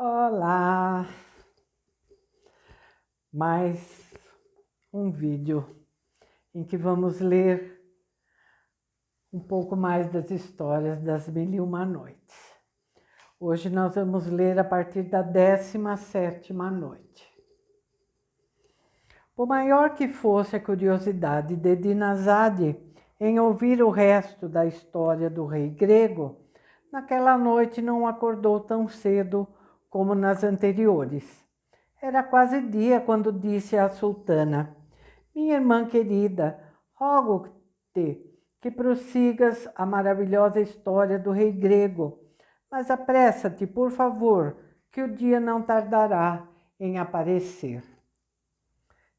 Olá! Mais um vídeo em que vamos ler um pouco mais das histórias das Mil e Uma Noites. Hoje nós vamos ler a partir da 17ª noite. Por maior que fosse a curiosidade de Dinazade em ouvir o resto da história do rei grego, naquela noite não acordou tão cedo como nas anteriores. Era quase dia quando disse à sultana: minha irmã querida, rogo-te que prossigas a maravilhosa história do rei grego, mas apressa-te, por favor, que o dia não tardará em aparecer.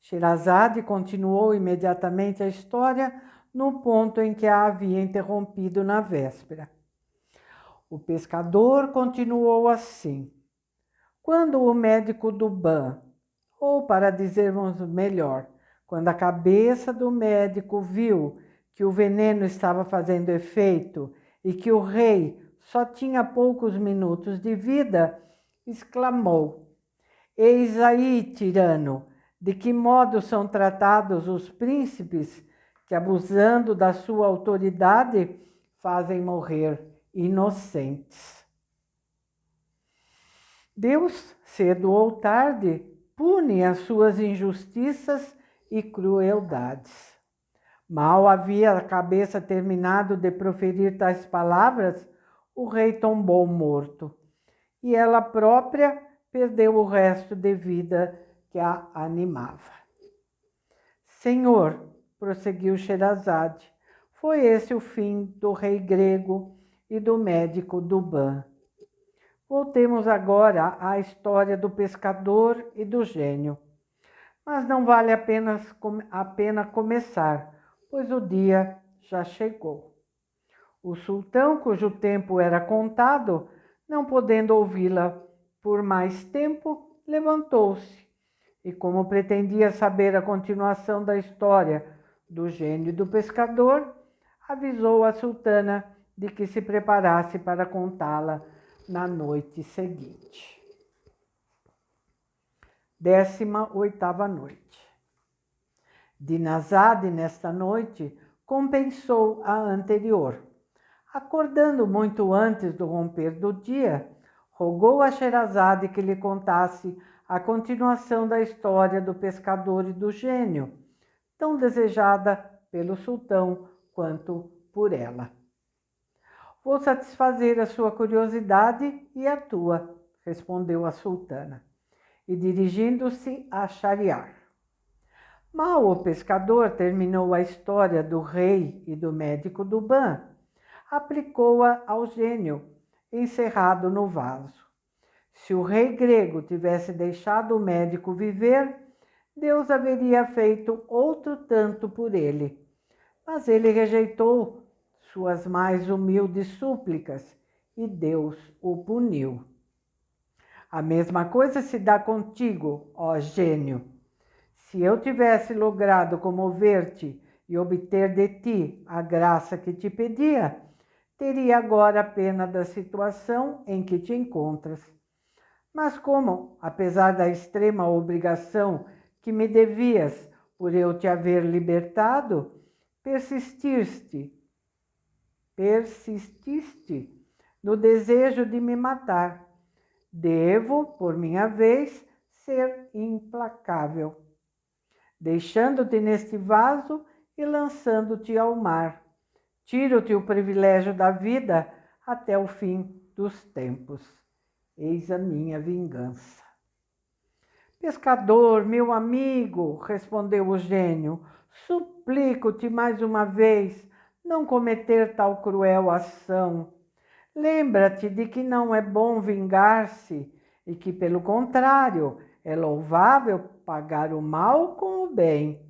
Sherazade continuou imediatamente a história no ponto em que a havia interrompido na véspera. O pescador continuou assim. Quando o médico Duban, ou para dizermos melhor, quando a cabeça do médico viu que o veneno estava fazendo efeito e que o rei só tinha poucos minutos de vida, exclamou: eis aí, tirano, de que modo são tratados os príncipes que, abusando da sua autoridade, fazem morrer inocentes. Deus, cedo ou tarde, pune as suas injustiças e crueldades. Mal havia a cabeça terminado de proferir tais palavras, o rei tombou morto, e ela própria perdeu o resto de vida que a animava. Senhor, prosseguiu Sherazade, foi esse o fim do rei grego e do médico Duban. Voltemos agora à história do pescador e do gênio. Mas não vale a pena começar, pois o dia já chegou. O sultão, cujo tempo era contado, não podendo ouvi-la por mais tempo, levantou-se e, como pretendia saber a continuação da história do gênio e do pescador, avisou a sultana de que se preparasse para contá-la na noite seguinte. 18ª noite. Dinazade, nesta noite, compensou a anterior. Acordando muito antes do romper do dia, rogou a Sherazade que lhe contasse a continuação da história do pescador e do gênio, tão desejada pelo sultão quanto por ela. Vou satisfazer a sua curiosidade e a tua, respondeu a sultana, e dirigindo-se a Shahriar. Mal o pescador terminou a história do rei e do médico Duban, aplicou-a ao gênio, encerrado no vaso. Se o rei grego tivesse deixado o médico viver, Deus haveria feito outro tanto por ele. Mas ele rejeitou suas mais humildes súplicas e Deus o puniu. A mesma coisa se dá contigo, ó gênio. Se eu tivesse logrado comover-te e obter de ti a graça que te pedia, teria agora pena da situação em que te encontras. Mas como, apesar da extrema obrigação que me devias por eu te haver libertado, persististe no desejo de me matar, devo, por minha vez, ser implacável, deixando-te neste vaso e lançando-te ao mar. Tiro-te o privilégio da vida até o fim dos tempos. Eis a minha vingança. Pescador, meu amigo, respondeu o gênio, suplico-te mais uma vez não cometer tal cruel ação. Lembra-te de que não é bom vingar-se e que, pelo contrário, é louvável pagar o mal com o bem.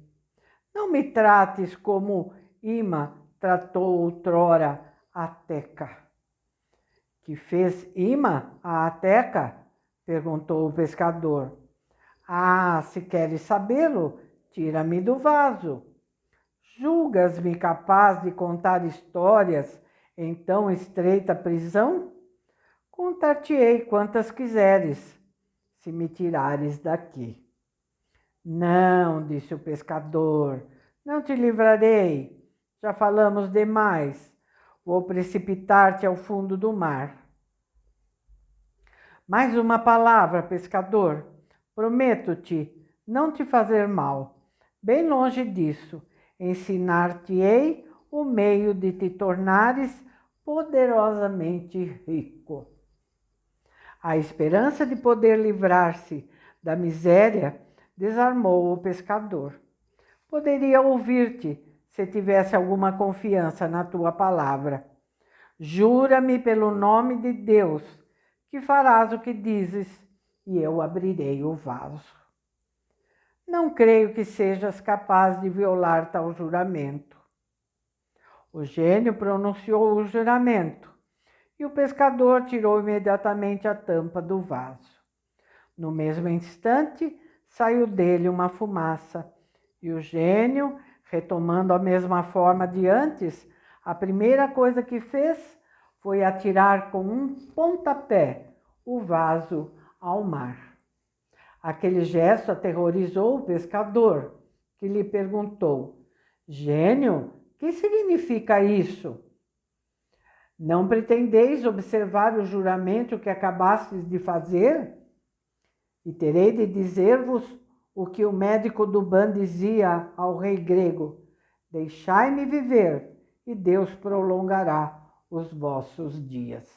Não me trates como Ima tratou outrora a Teca. Que fez Ima a Ateca? Perguntou o pescador. Ah, se queres sabê-lo, tira-me do vaso. Julgas-me capaz de contar histórias em tão estreita prisão? Contar-te-ei quantas quiseres, se me tirares daqui. Não, disse o pescador, não te livrarei. Já falamos demais. Vou precipitar-te ao fundo do mar. Mais uma palavra, pescador. Prometo-te não te fazer mal. Bem longe disso, ensinar-te-ei o meio de te tornares poderosamente rico. A esperança de poder livrar-se da miséria desarmou o pescador. Poderia ouvir-te se tivesse alguma confiança na tua palavra. Jura-me pelo nome de Deus que farás o que dizes e eu abrirei o vaso. Não creio que sejas capaz de violar tal juramento. O gênio pronunciou o juramento e o pescador tirou imediatamente a tampa do vaso. No mesmo instante, saiu dele uma fumaça e o gênio, retomando a mesma forma de antes, a primeira coisa que fez foi atirar com um pontapé o vaso ao mar. Aquele gesto aterrorizou o pescador, que lhe perguntou: Gênio, que significa isso? Não pretendeis observar o juramento que acabastes de fazer? E terei de dizer-vos o que o médico Douban dizia ao rei grego: deixai-me viver, e Deus prolongará os vossos dias.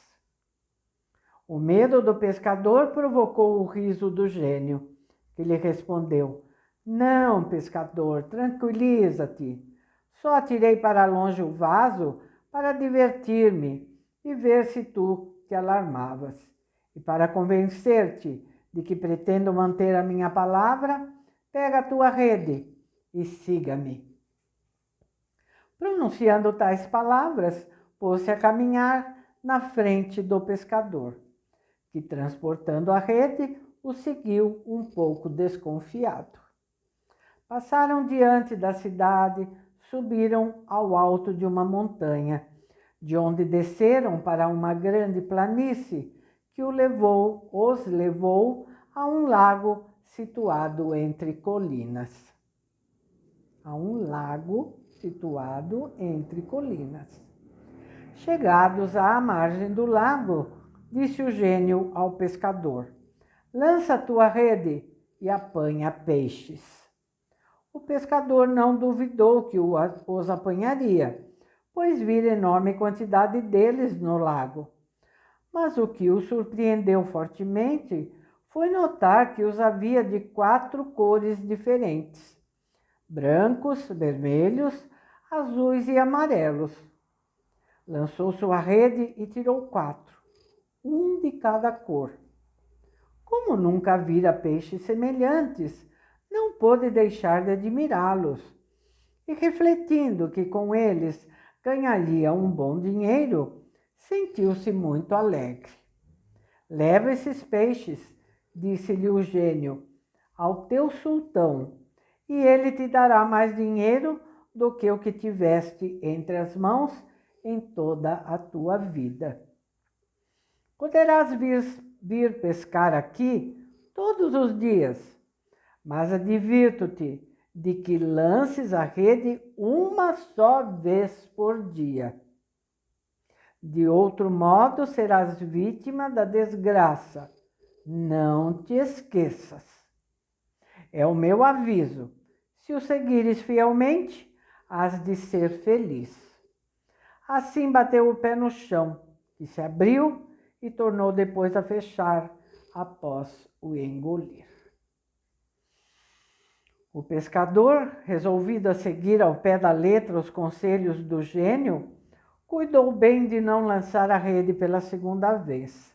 O medo do pescador provocou o riso do gênio, que lhe respondeu: não, pescador, tranquiliza-te. Só atirei para longe o vaso para divertir-me e ver se tu te alarmavas. E para convencer-te de que pretendo manter a minha palavra, pega a tua rede e siga-me. Pronunciando tais palavras, pôs-se a caminhar na frente do pescador, que, transportando a rede, o seguiu um pouco desconfiado. Passaram diante da cidade, subiram ao alto de uma montanha, de onde desceram para uma grande planície que os levou a um lago situado entre colinas. Chegados à margem do lago, disse o gênio ao pescador: lança a tua rede e apanha peixes. O pescador não duvidou que os apanharia, pois vira enorme quantidade deles no lago. Mas o que o surpreendeu fortemente foi notar que os havia de 4 cores diferentes: brancos, vermelhos, azuis e amarelos. Lançou sua rede e tirou 4, um de cada cor. Como nunca vira peixes semelhantes, não pôde deixar de admirá-los. E refletindo que com eles ganharia um bom dinheiro, sentiu-se muito alegre. Leva esses peixes, disse-lhe o gênio, ao teu sultão, e ele te dará mais dinheiro do que o que tiveste entre as mãos em toda a tua vida. Poderás vir pescar aqui todos os dias, mas advirto-te de que lances a rede uma só vez por dia. De outro modo, serás vítima da desgraça. Não te esqueças. É o meu aviso. Se o seguires fielmente, hás de ser feliz. Assim bateu o pé no chão, que se abriu e tornou depois a fechar após o engolir. O pescador, resolvido a seguir ao pé da letra os conselhos do gênio, cuidou bem de não lançar a rede pela segunda vez.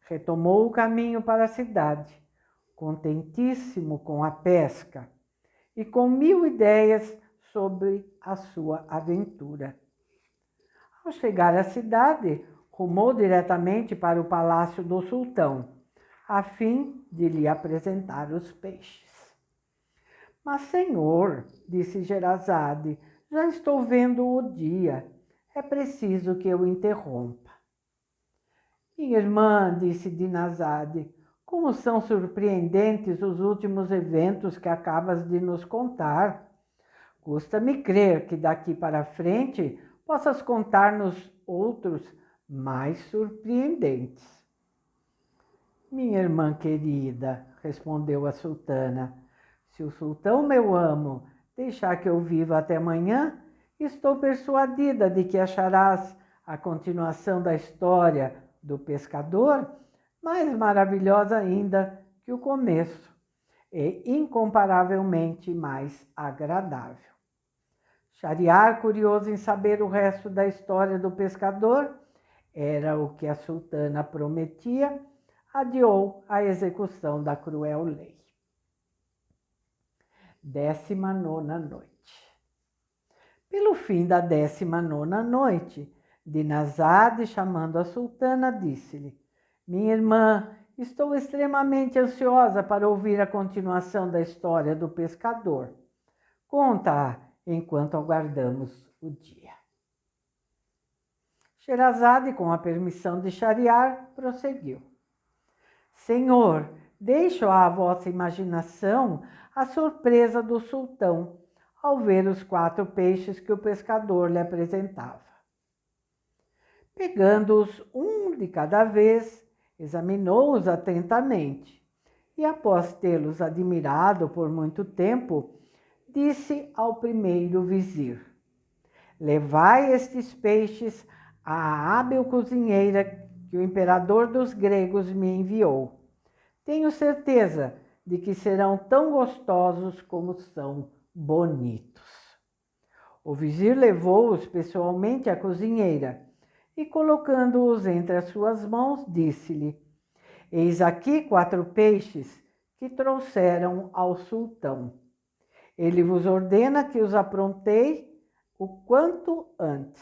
Retomou o caminho para a cidade, contentíssimo com a pesca e com 1000 ideias sobre a sua aventura. Ao chegar à cidade, rumou diretamente para o palácio do sultão, a fim de lhe apresentar os peixes. Mas, senhor, disse Sherazade, já estou vendo o dia. É preciso que eu interrompa. Minha irmã, disse Dinazade, como são surpreendentes os últimos eventos que acabas de nos contar. Custa-me crer que daqui para frente possas contar-nos outros mais surpreendentes. Minha irmã querida, respondeu a sultana, se o sultão meu amo deixar que eu viva até amanhã, estou persuadida de que acharás a continuação da história do pescador mais maravilhosa ainda que o começo e incomparavelmente mais agradável. Shahryar, curioso em saber o resto da história do pescador, era o que a sultana prometia, adiou a execução da cruel lei. 19ª noite. Pelo fim da 19ª noite, Dinazade, chamando a sultana, disse-lhe: minha irmã, estou extremamente ansiosa para ouvir a continuação da história do pescador. Conta-a enquanto aguardamos o dia. Sherazade, com a permissão de Shahryar, prosseguiu. Senhor, deixo à vossa imaginação a surpresa do sultão ao ver os 4 peixes que o pescador lhe apresentava. Pegando-os um de cada vez, examinou-os atentamente e, após tê-los admirado por muito tempo, disse ao primeiro vizir: levai estes peixes à hábil cozinheira que o imperador dos gregos me enviou. Tenho certeza de que serão tão gostosos como são bonitos. O vizir levou-os pessoalmente à cozinheira e, colocando-os entre as suas mãos, disse-lhe: eis aqui 4 peixes que trouxeram ao sultão. Ele vos ordena que os aprontei o quanto antes.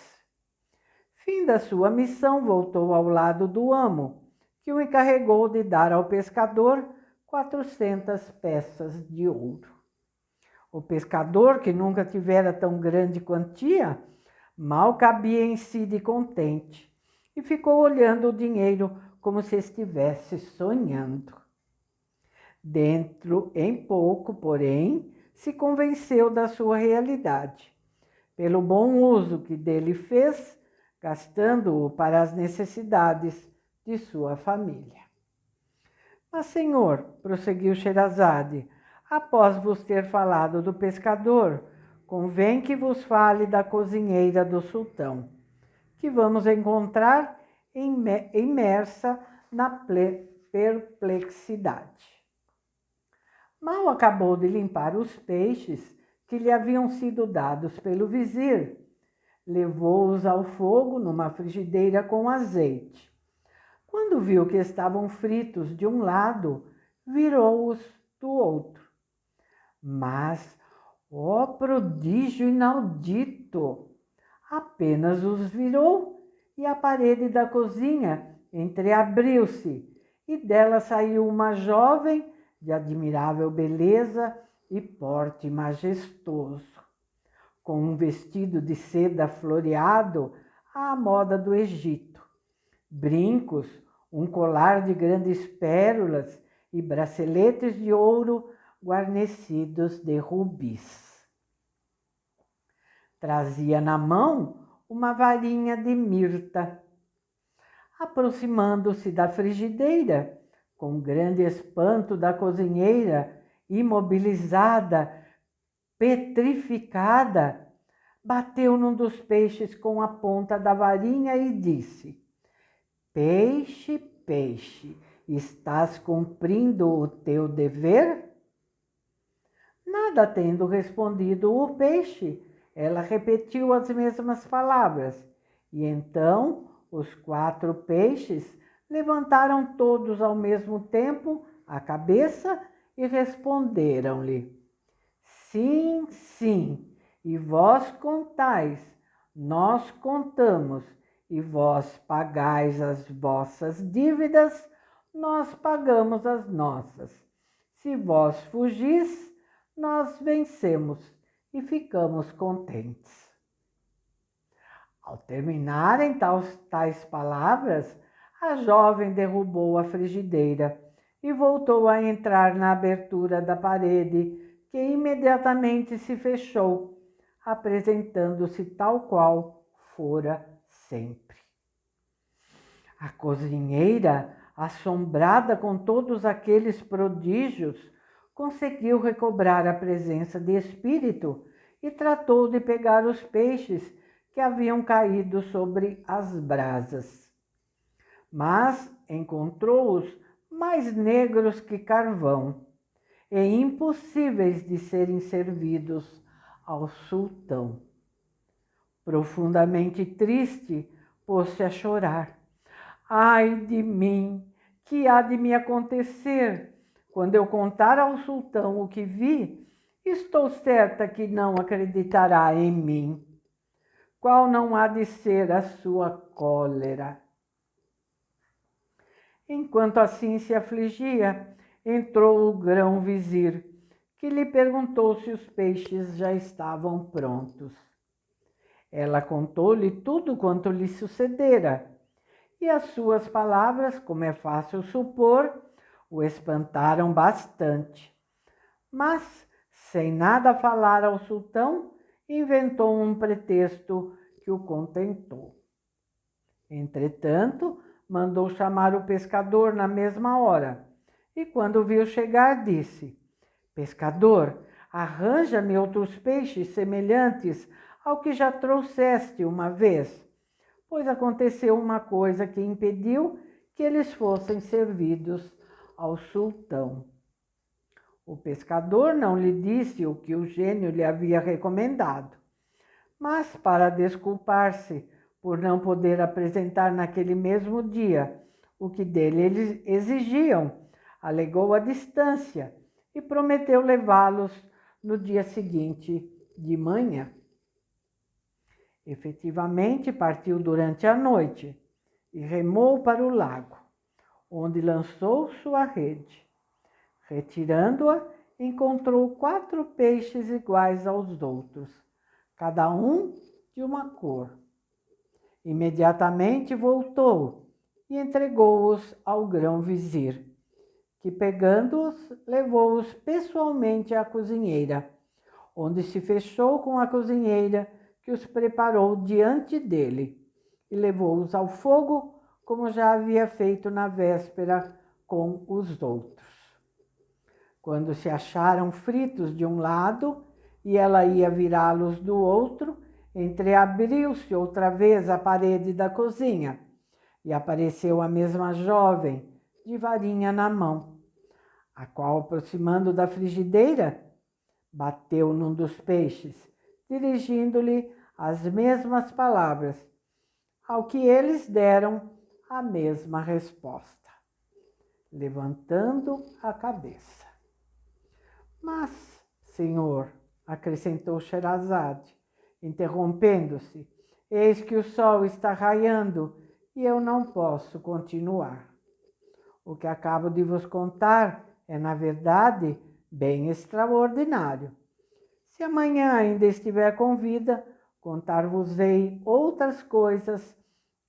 Fim da sua missão, voltou ao lado do amo, que o encarregou de dar ao pescador 400 peças de ouro. O pescador, que nunca tivera tão grande quantia, mal cabia em si de contente e ficou olhando o dinheiro como se estivesse sonhando. Dentro em pouco, porém, se convenceu da sua realidade, pelo bom uso que dele fez, gastando-o para as necessidades de sua família. Mas, senhor, prosseguiu Sherazade, após vos ter falado do pescador, convém que vos fale da cozinheira do sultão, que vamos encontrar imersa na perplexidade. Mal acabou de limpar os peixes que lhe haviam sido dados pelo vizir, levou-os ao fogo numa frigideira com azeite. Quando viu que estavam fritos de um lado, virou-os do outro. Mas, ó prodígio inaudito! Apenas os virou e a parede da cozinha entreabriu-se e dela saiu uma jovem de admirável beleza e porte majestoso, com um vestido de seda floreado à moda do Egito, brincos, um colar de grandes pérolas e braceletes de ouro guarnecidos de rubis. Trazia na mão uma varinha de mirta. Aproximando-se da frigideira, com grande espanto da cozinheira, imobilizada, petrificada, bateu num dos peixes com a ponta da varinha e disse: peixe, peixe, estás cumprindo o teu dever? Nada tendo respondido o peixe, ela repetiu as mesmas palavras, e então os 4 peixes levantaram todos ao mesmo tempo a cabeça e responderam-lhe: sim, sim, e vós contais, nós contamos, e vós pagais as vossas dívidas, nós pagamos as nossas. Se vós fugis, nós vencemos e ficamos contentes. Ao terminarem tais palavras, a jovem derrubou a frigideira e voltou a entrar na abertura da parede, que imediatamente se fechou, apresentando-se tal qual fora sempre. A cozinheira, assombrada com todos aqueles prodígios, conseguiu recobrar a presença de espírito e tratou de pegar os peixes que haviam caído sobre as brasas. Mas encontrou-os mais negros que carvão e impossíveis de serem servidos ao sultão. Profundamente triste, pôs-se a chorar. Ai de mim, que há de me acontecer? Quando eu contar ao sultão o que vi, estou certa que não acreditará em mim. Qual não há de ser a sua cólera? Enquanto assim se afligia, entrou o grão-vizir, que lhe perguntou se os peixes já estavam prontos. Ela contou-lhe tudo quanto lhe sucedera, e as suas palavras, como é fácil supor, o espantaram bastante. Mas, sem nada falar ao sultão, inventou um pretexto que o contentou. Entretanto, mandou chamar o pescador na mesma hora, e quando o viu chegar, disse: Pescador, arranja-me outros peixes semelhantes ao que já trouxeste uma vez, pois aconteceu uma coisa que impediu que eles fossem servidos ao sultão. O pescador não lhe disse o que o gênio lhe havia recomendado, mas, para desculpar-se por não poder apresentar naquele mesmo dia o que dele eles exigiam, alegou a distância e prometeu levá-los no dia seguinte de manhã. Efetivamente, partiu durante a noite e remou para o lago, onde lançou sua rede. Retirando-a, encontrou 4 peixes iguais aos outros, cada um de uma cor. Imediatamente voltou e entregou-os ao grão-vizir, que, pegando-os, levou-os pessoalmente à cozinheira, onde se fechou com a cozinheira, que os preparou diante dele, e levou-os ao fogo, como já havia feito na véspera com os outros. Quando se acharam fritos de um lado e ela ia virá-los do outro, entreabriu-se outra vez a parede da cozinha e apareceu a mesma jovem, de varinha na mão, a qual, aproximando da frigideira, bateu num dos peixes, dirigindo-lhe as mesmas palavras, ao que eles deram a mesma resposta, levantando a cabeça. Mas, senhor, acrescentou Sherazade, interrompendo-se, eis que o sol está raiando e eu não posso continuar. O que acabo de vos contar é, na verdade, bem extraordinário. Se amanhã ainda estiver com vida, contar-vos-ei outras coisas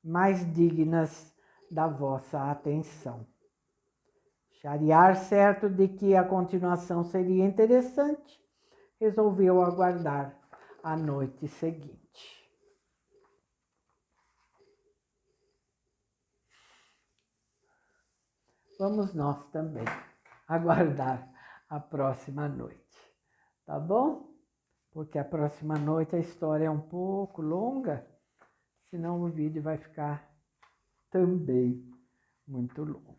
mais dignas da vossa atenção. Shahriar, certo de que a continuação seria interessante, resolveu aguardar a noite seguinte. Vamos nós também aguardar a próxima noite, tá bom? Porque a próxima noite a história é um pouco longa, senão o vídeo vai ficar também muito longo,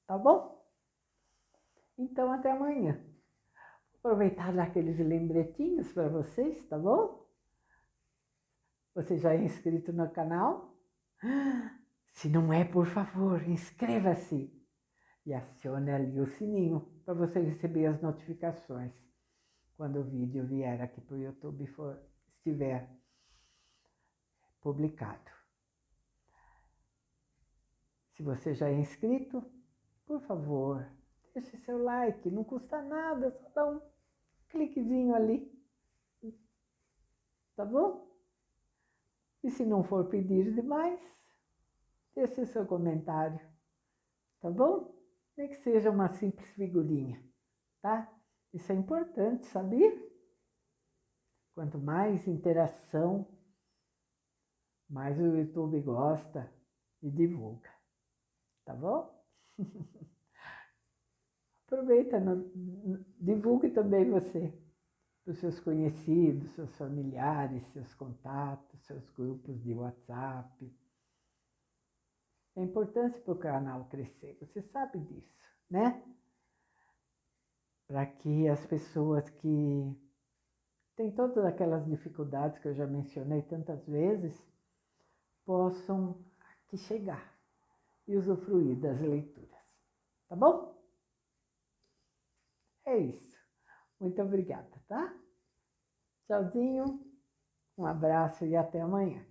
tá bom? Então, até amanhã. Aproveitar daqueles lembretinhos para vocês, tá bom? Você já é inscrito no canal? Se não é, por favor, inscreva-se e acione ali o sininho para você receber as notificações quando o vídeo vier aqui para o YouTube estiver publicado. Se você já é inscrito, por favor, deixe seu like, não custa nada, só dá um cliquezinho ali, tá bom? E se não for pedir demais, deixe o seu comentário, tá bom? Nem que seja uma simples figurinha, tá? Isso é importante, sabia? Quanto mais interação, mais o YouTube gosta e divulga, tá bom? Aproveita, divulgue também você, dos seus conhecidos, seus familiares, seus contatos, seus grupos de WhatsApp. É importante para o canal crescer, você sabe disso, né? Para que as pessoas que têm todas aquelas dificuldades que eu já mencionei tantas vezes, possam aqui chegar e usufruir das leituras, tá bom? É isso. Muito obrigada, tá? Tchauzinho, um abraço e até amanhã.